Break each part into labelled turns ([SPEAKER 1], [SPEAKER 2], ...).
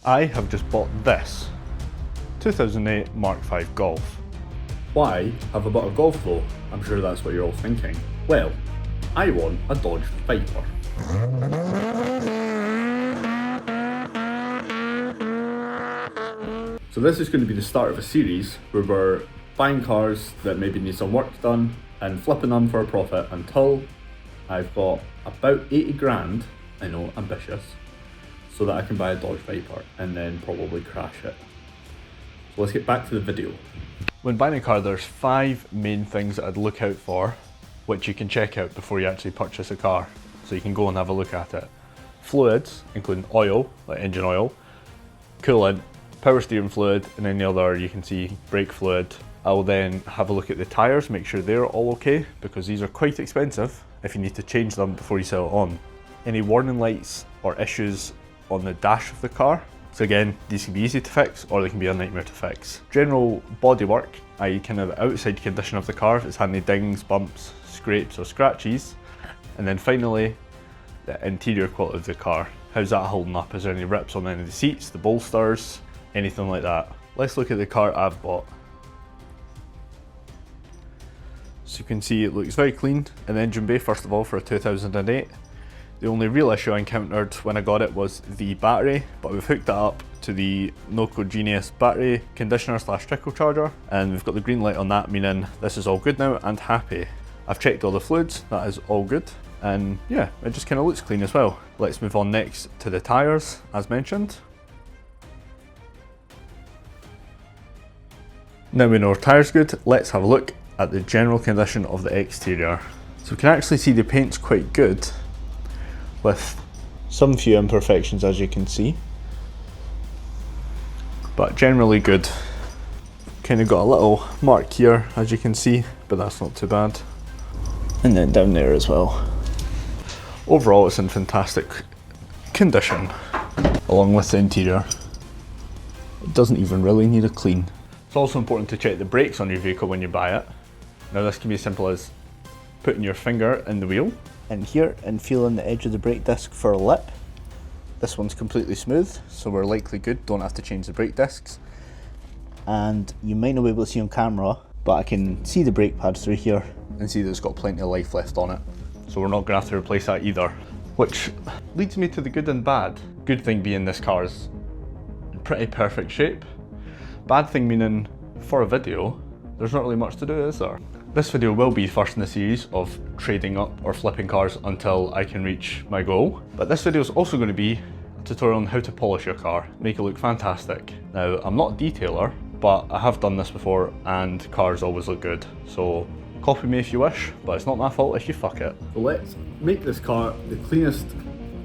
[SPEAKER 1] I have just bought this 2008 Mark V Golf.
[SPEAKER 2] Why have I bought a Golf though? I'm sure that's what you're all thinking. Well, I want a Dodge Viper. So this is going to be the start of a series where we're buying cars that maybe need some work done and flipping them for a profit until I've got about 80 grand, I know, ambitious, so that I can buy a Dodge Viper and then probably crash it. So let's get back to the video.
[SPEAKER 1] When buying a car, there's 5 main things that I'd look out for, which you can check out before you actually purchase a car. So you can go and have a look at it. Fluids, including oil, like engine oil, coolant, power steering fluid, and any other you can see brake fluid. I'll then have a look at the tyres, make sure they're all okay, because these are quite expensive if you need to change them before you sell it on. Any warning lights or issues on the dash of the car. So again, these can be easy to fix or they can be a nightmare to fix. General bodywork, i.e. kind of the outside condition of the car, if it's had any dings, bumps, scrapes or scratches. And then finally, the interior quality of the car. How's that holding up? Is there any rips on any of the seats, the bolsters, anything like that? Let's look at the car I've bought. So you can see it looks very clean in the engine bay, first of all, for a 2008. The only real issue I encountered when I got it was the battery, but we've hooked that up to the Noco Genius battery conditioner / trickle charger, and we've got the green light on that, meaning this is all good now and happy. I've checked all the fluids, that is all good, and yeah, it just kind of looks clean as well. Let's move on next to the tyres, as mentioned. Now we know our tyres good, let's have a look at the general condition of the exterior. So we can actually see the paint's quite good, with some few imperfections as you can see, but generally good. Kind of got a little mark here as you can see, but that's not too bad. And then down there as well. Overall it's in fantastic condition, along with the interior. It doesn't even really need a clean. It's also important to check the brakes on your vehicle when you buy it. Now this can be as simple as putting your finger in the wheel in here and feeling the edge of the brake disc for a lip. This one's completely smooth, so we're likely good, don't have to change the brake discs. And you might not be able to see on camera, but I can see the brake pad through here and see that it's got plenty of life left on it. So we're not going to have to replace that either. Which leads me to the good and bad. Good thing being this car is in pretty perfect shape. Bad thing meaning, for a video, there's not really much to do, is there? This video will be first in the series of trading up or flipping cars until I can reach my goal. But this video is also going to be a tutorial on how to polish your car, make it look fantastic. Now, I'm not a detailer, but I have done this before and cars always look good. So copy me if you wish, but it's not my fault if you fuck it.
[SPEAKER 2] So let's make this car the cleanest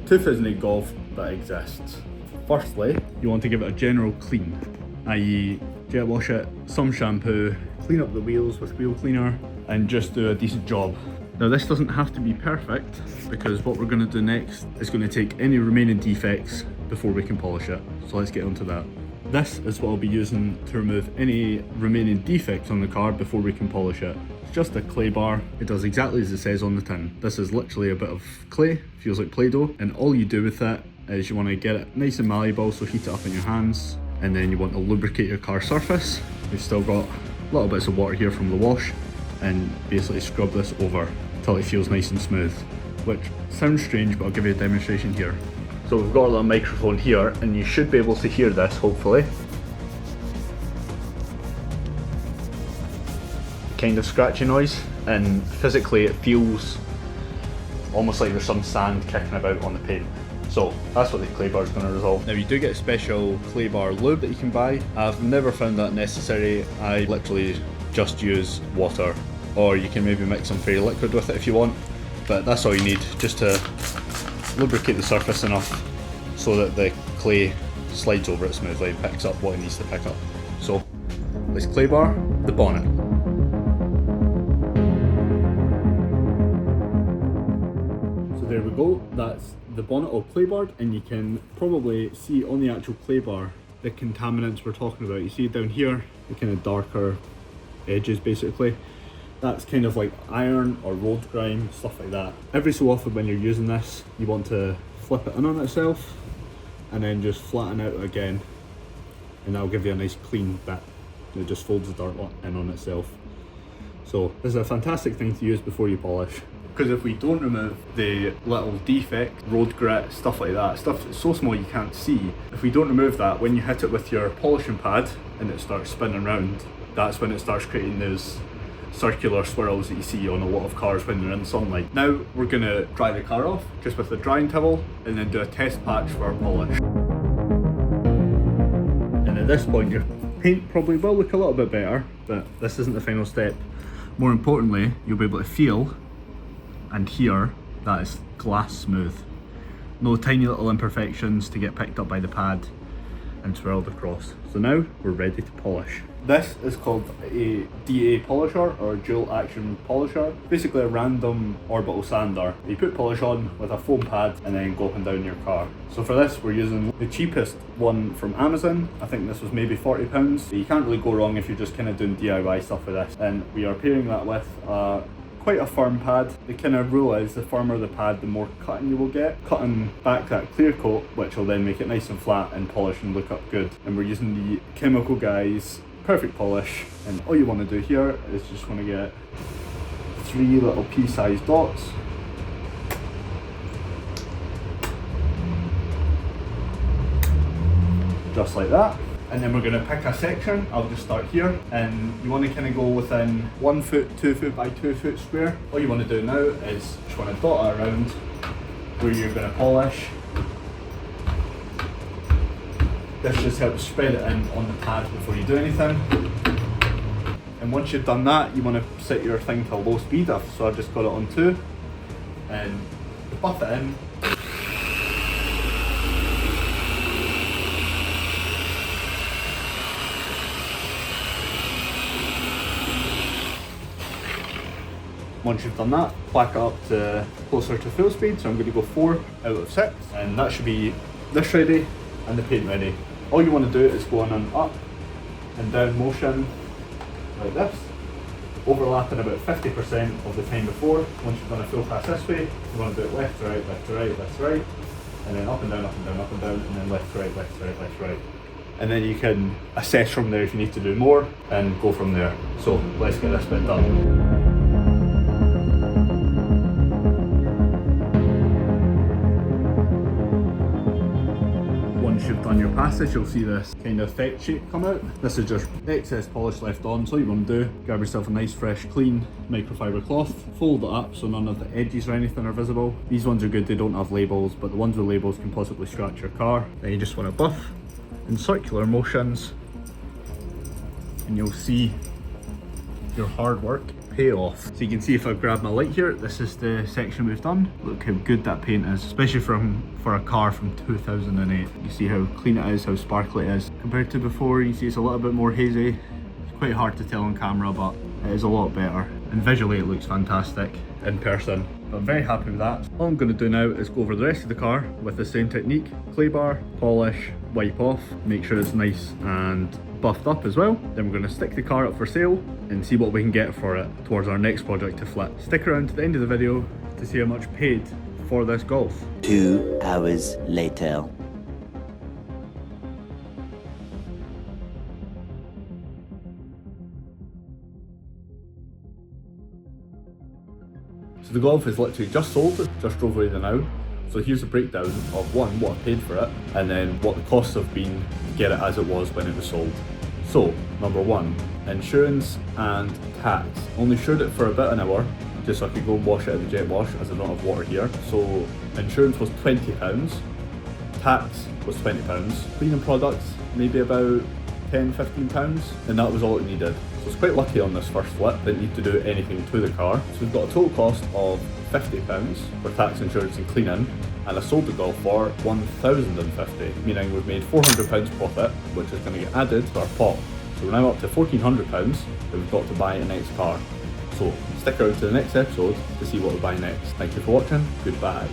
[SPEAKER 2] 2008 Golf that exists. Firstly, you want to give it a general clean, i.e. jet wash it, some shampoo, clean up the wheels with wheel cleaner, and just do a decent job. Now this doesn't have to be perfect, because what we're going to do next is going to take any remaining defects before we can polish it. So let's get onto that. This is what I'll be using to remove any remaining defects on the car before we can polish it. It's just a clay bar. It does exactly as it says on the tin. This is literally a bit of clay, feels like Play-Doh, and all you do with it is you want to get it nice and malleable, so heat it up in your hands, and then you want to lubricate your car surface. We've still got little bits of water here from the wash, and basically scrub this over until it feels nice and smooth, which sounds strange, but I'll give you a demonstration here. So we've got a little microphone here, and you should be able to hear this, hopefully. Kind of scratchy noise, and physically it feels almost like there's some sand kicking about on the paint. So that's what the clay bar is going to resolve. Now you do get a special clay bar lube that you can buy. I've never found that necessary. I literally just use water, or you can maybe mix some fairy liquid with it if you want. But that's all you need, just to lubricate the surface enough so that the clay slides over it smoothly and picks up what it needs to pick up. So let's clay bar the bonnet. So there we go, that's the bonnet all clay barred, and you can probably see on the actual clay bar the contaminants we're talking about. You see down here the kind of darker edges basically. That's kind of like iron or road grime, stuff like that. Every so often when you're using this, you want to flip it in on itself and then just flatten out again, and that'll give you a nice clean bit. It just folds the dirt in on itself. So this is a fantastic thing to use before you polish, because if we don't remove the little defect, road grit, stuff like that, stuff that's so small you can't see, if we don't remove that, when you hit it with your polishing pad and it starts spinning around, that's when it starts creating those circular swirls that you see on a lot of cars when they're in sunlight. Now we're going to dry the car off just with a drying towel and then do a test patch for our polish. And at this point your paint probably will look a little bit better, but this isn't the final step. More importantly, you'll be able to feel and hear that it's glass smooth. No tiny little imperfections to get picked up by the pad and swirled across. So now we're ready to polish. This is called a DA polisher, or dual action polisher. Basically a random orbital sander. You put polish on with a foam pad and then go up and down your car. So for this we're using the cheapest one from Amazon. I think this was maybe £40. You can't really go wrong if you're just kind of doing DIY stuff with this. And we are pairing that with quite a firm pad. The kind of rule is the firmer the pad, the more cutting you will get. Cutting back that clear coat, which will then make it nice and flat and polish and look up good. And we're using the Chemical Guys Perfect Polish, and all you want to do here is just want to get 3 little pea-sized dots. Just like that. And then we're going to pick a section. I'll just start here, and you want to kind of go within 1 foot, 2 foot by 2 foot square. All you want to do now is just want to dot it around where you're going to polish. This just helps spread it in on the pad before you do anything. And once you've done that, you want to set your thing to low speed. So I've just got it on 2 and buff it in. Once you've done that, back up to closer to full speed. So I'm going to go 4 out of 6, and that should be this ready and the paint ready. All you want to do is go on an up and down motion like this, overlapping about 50% of the time before. Once you've done a full pass this way, you want to do it left to right, left to right, left to right, and then up and down, up and down, up and down, and then left to right, left to right, left to right. And then you can assess from there if you need to do more and go from there. So let's get this bit done. Once you've done your passage, you'll see this kind of effect shape come out. This is just excess polish left on, so all you want to do, grab yourself a nice fresh clean microfiber cloth, fold it up so none of the edges or anything are visible. These ones are good, they don't have labels, but the ones with labels can possibly scratch your car. Then you just want to buff in circular motions, and you'll see your hard work pay off. So you can see if I grab my light here, this is the section we've done. Look how good that paint is, especially for a car from 2008. You see how clean it is, how sparkly it is. Compared to before, you see it's a little bit more hazy. It's quite hard to tell on camera, but it is a lot better. And visually it looks fantastic in person. I'm very happy with that. All I'm going to do now is go over the rest of the car with the same technique. Clay bar, polish, wipe off, make sure it's nice and buffed up as well. Then we're going to stick the car up for sale and see what we can get for it towards our next project to flip. Stick around to the end of the video to see how much paid for this Golf.
[SPEAKER 3] 2 hours later.
[SPEAKER 2] So the Golf is literally just sold, just drove away now. So here's a breakdown of one, what I paid for it, and then what the costs have been to get it as it was when it was sold. So, number 1, insurance and tax. Only insured it for about an hour, just so I could go and wash it at the jet wash, as I don't have water here. So insurance was £20, tax was £20, cleaning products maybe about £10–15, and that was all it needed. So it's quite lucky on this first flip, didn't need to do anything to the car. So we've got a total cost of £50 for tax, insurance and cleaning, and I sold the Golf for £1,050, meaning we've made £400 profit, which is going to get added to our pot. So we're now up to £1,400 that we've got to buy a next car. So stick around to the next episode to see what we buy next. Thank you for watching, goodbye.